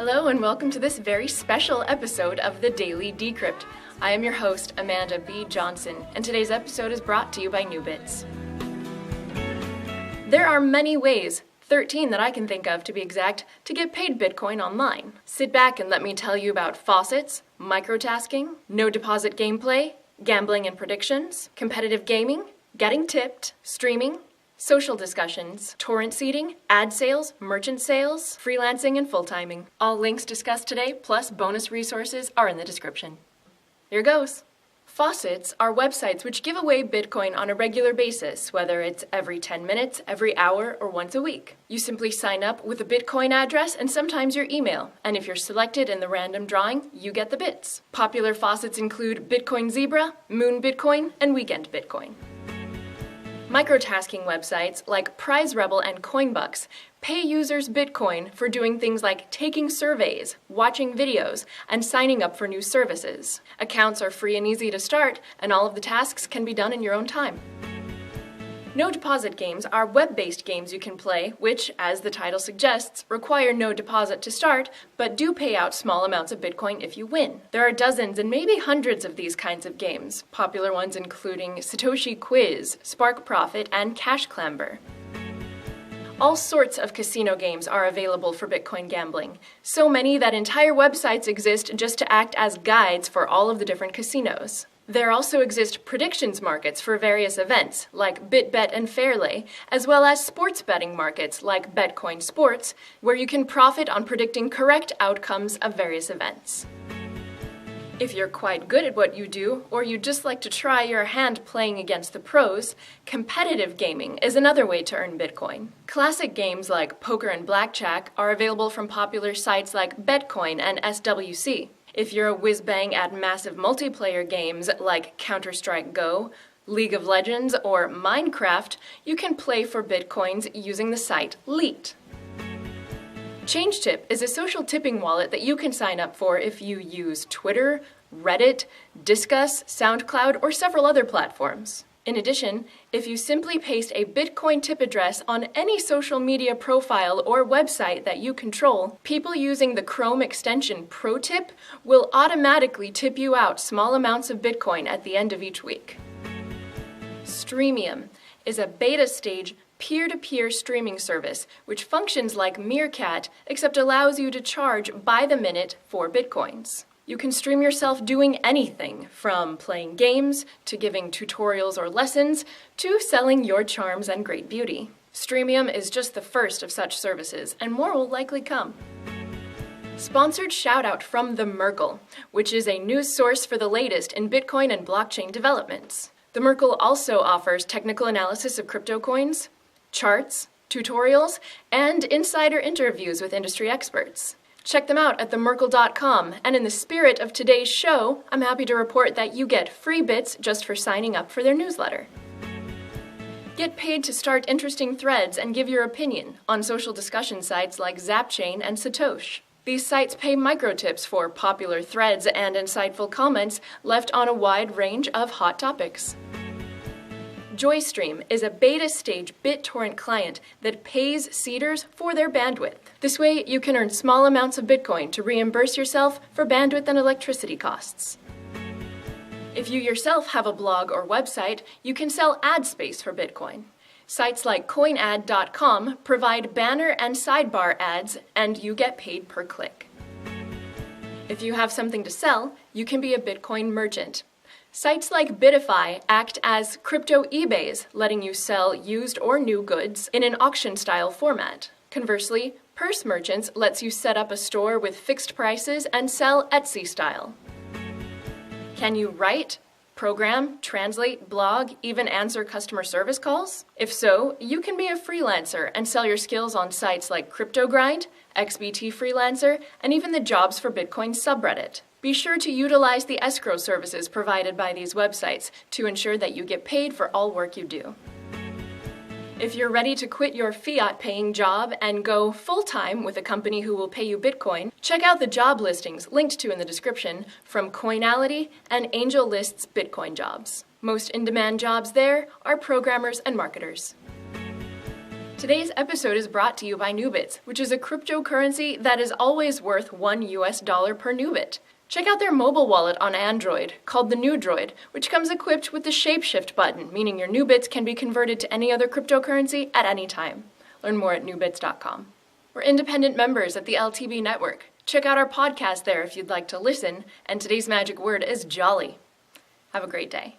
Hello and welcome to this very special episode of the Daily Decrypt. I am your host, Amanda B. Johnson, and today's episode is brought to you by NewBits. There are many ways, 13 that I can think of to be exact, to get paid Bitcoin online. Sit back and let me tell you about faucets, microtasking, no deposit gameplay, gambling and predictions, competitive gaming, getting tipped, streaming, social discussions, torrent seeding, ad sales, merchant sales, freelancing, and full-timing. All links discussed today, plus bonus resources, are in the description. Here goes. Faucets are websites which give away Bitcoin on a regular basis, whether it's every 10 minutes, every hour, or once a week. You simply sign up with a Bitcoin address and sometimes your email, and if you're selected in the random drawing, you get the bits. Popular faucets include Bitcoin Zebra, Moon Bitcoin, and Weekend Bitcoin. Microtasking websites like Prize Rebel and Coinbucks pay users Bitcoin for doing things like taking surveys, watching videos, and signing up for new services. Accounts are free and easy to start, and all of the tasks can be done in your own time. No deposit games are web-based games you can play, which, as the title suggests, require no deposit to start, but do pay out small amounts of Bitcoin if you win. There are dozens and maybe hundreds of these kinds of games, popular ones including Satoshi Quiz, Spark Profit, and Cash Clamber. All sorts of casino games are available for Bitcoin gambling, so many that entire websites exist just to act as guides for all of the different casinos. There also exist predictions markets for various events, like BitBet and Fairlay, as well as sports betting markets, like Betcoin Sports, where you can profit on predicting correct outcomes of various events. If you're quite good at what you do, or you just like to try your hand playing against the pros, competitive gaming is another way to earn Bitcoin. Classic games like poker and blackjack are available from popular sites like Betcoin and SWC. If you're a whiz-bang at massive multiplayer games like Counter-Strike Go, League of Legends, or Minecraft, you can play for Bitcoins using the site Leet. ChangeTip is a social tipping wallet that you can sign up for if you use Twitter, Reddit, Disqus, SoundCloud, or several other platforms. In addition, if you simply paste a Bitcoin tip address on any social media profile or website that you control, people using the Chrome extension ProTip will automatically tip you out small amounts of Bitcoin at the end of each week. Streamium is a beta stage peer-to-peer streaming service which functions like Meerkat except allows you to charge by the minute for Bitcoins. You can stream yourself doing anything, from playing games, to giving tutorials or lessons, to selling your charms and great beauty. Streamium is just the first of such services, and more will likely come. Sponsored shoutout from The Merkle, which is a news source for the latest in Bitcoin and blockchain developments. The Merkle also offers technical analysis of crypto coins, charts, tutorials, and insider interviews with industry experts. Check them out at themerkle.com, and in the spirit of today's show, I'm happy to report that you get free bits just for signing up for their newsletter. Get paid to start interesting threads and give your opinion on social discussion sites like Zapchain and Satoshi. These sites pay microtips for popular threads and insightful comments left on a wide range of hot topics. JoyStream is a beta-stage BitTorrent client that pays seeders for their bandwidth. This way, you can earn small amounts of Bitcoin to reimburse yourself for bandwidth and electricity costs. If you yourself have a blog or website, you can sell ad space for Bitcoin. Sites like coinad.com provide banner and sidebar ads, and you get paid per click. If you have something to sell, you can be a Bitcoin merchant. Sites like Bitify act as crypto eBays, letting you sell used or new goods in an auction-style format. Conversely, Purse Merchants lets you set up a store with fixed prices and sell Etsy-style. Can you write, program, translate, blog, even answer customer service calls? If so, you can be a freelancer and sell your skills on sites like CryptoGrind, XBT Freelancer, and even the Jobs for Bitcoin subreddit. Be sure to utilize the escrow services provided by these websites to ensure that you get paid for all work you do. If you're ready to quit your fiat-paying job and go full-time with a company who will pay you Bitcoin, check out the job listings linked to in the description from Coinality and AngelList's Bitcoin jobs. Most in-demand jobs there are programmers and marketers. Today's episode is brought to you by Nubits, which is a cryptocurrency that is always worth $1 per Nubit. Check out their mobile wallet on Android, called the New Droid, which comes equipped with the Shapeshift button, meaning your Nubits can be converted to any other cryptocurrency at any time. Learn more at nubits.com. We're independent members at the LTB network. Check out our podcast there if you'd like to listen, and today's magic word is jolly. Have a great day.